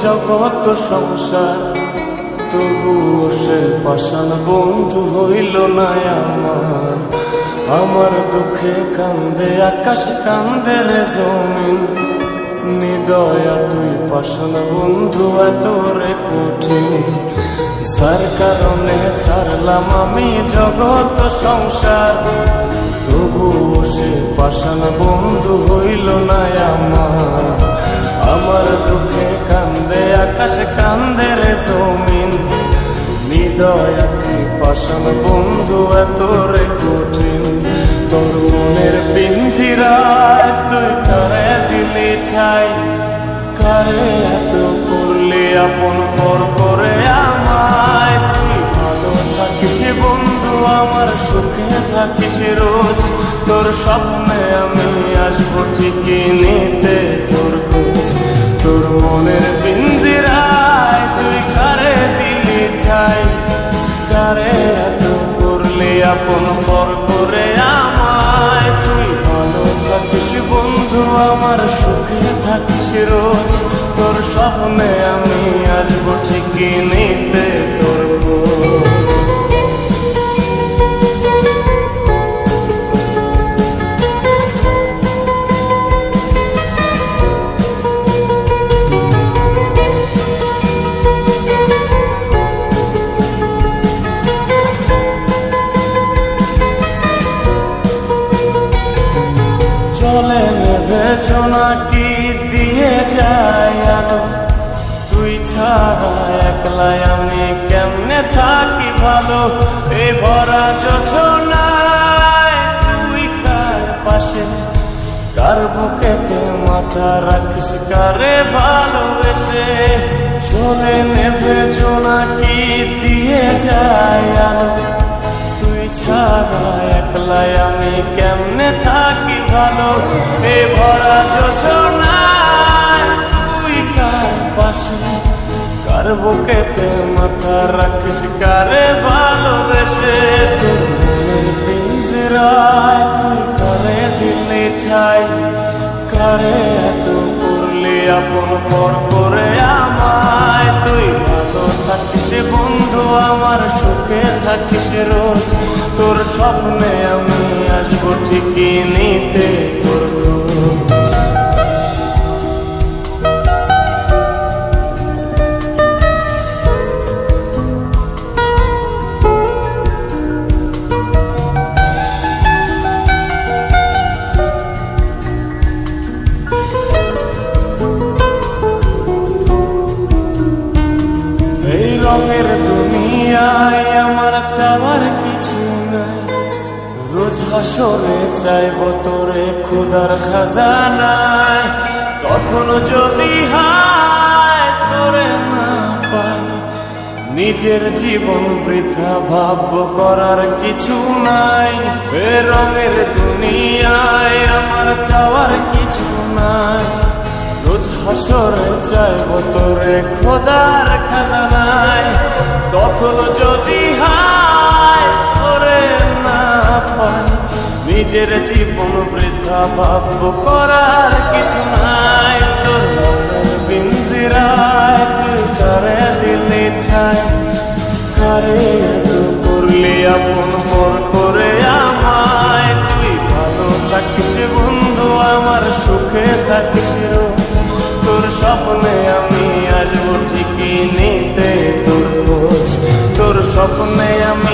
জগৎ সংসার, তবুও সে পাষাণ বন্ধু হইল না আমার। আমার দুঃখে কান্দে আকাশ, কান্দে রে জমিন, নিদয়া তুই পাষাণ বন্ধু এত রে কঠিন। যার কারণে ছাড়লাম আমি জগৎ সংসার, তবুও সে পাষাণ বন্ধু হইল না আমার। আমার দুঃখে কান্দে আকাশ, কান্দে রে জমিন, নিদয়া তুই পাষাণ বন্ধু এত রে কঠিন। তোর মনের পিঞ্জিরায় তুই কারে দিলি ঠাই, কারে এত করলি আপন পর করে আমায়। তুই ভালো থাকিস বন্ধু আমার, সুখে থাকিস রোজ, তোর স্বপ্নে আমি আসবো ঠিকই নিতে তোর খোঁজ। তোর মনের পিঞ্জিরায় তুই কারে দিলি ঠাই, কারে এত করলি আপন পর করে আমায়। তুই ভালো থাকিস বন্ধু আমার, সুখে থাকিস রোজ, তোর স্বপ্নে আমি আসবো ঠিকই নিতে তোর খোঁজ। চলে নেবে জোনাকি দিয়ে যায় আলো, তুই ছাড়া একলাই আমি কেমনে থাকি ভালো। এ ভরা যোছনায় তুই কার পাশে, কার বুকেতে মাথা রাখিস, কারে ভালোবেসে। চলে নেবে জোনাকি দিয়ে যায় আলো, তুই ছাড়া একলাই আমি কেমনে থাকি ভালো। এ ভরা যোছনায় তুই কার পাশে, কার বুকেতে মাথা রাখিস, কারে ভালোবেসে। তোর মনের পিঞ্জিরায় তুই কারে দিলি ঠাই, কারে এত করলি আপন পর করে আমায়। তুই ভালো থাকিস বন্ধু আমার, সুখে থাকিস রোজ, তোর স্বপ্নে আমি আসবো ঠিকই নিতে তোর খোঁজ। এই রঙের দুনিয়ায় আমার চাওয়ার কিছু নাই, রোজ হাসরে চাইব তোরে খোদার খাজানায়। তখন যদি হায় তোরে না পাই, নিজের জীবন বৃথা ভাবব করার কিছু নাই। এ রঙের দুনিয়ায় আমার চাওয়ার কিছু নাই, রোজ হাসরে চাইব তোরে খোদার খাজানায়। তখন যদি হায় তোরে না পাই, নিজের জীবন বৃথা ভাবব করার কিছু নাই। তোর মনের পিঞ্জিরায় তুই কারে দিলি ঠাই, কারে এত করলি আপন পর করে আমায়। তুই ভালো থাকিস বন্ধু আমার, সুখে থাকিস রোজ, তোর স্বপ্নে আমি আসবো ঠিকই নিতে তোর খোঁজ। তোর স্বপ্নে আমি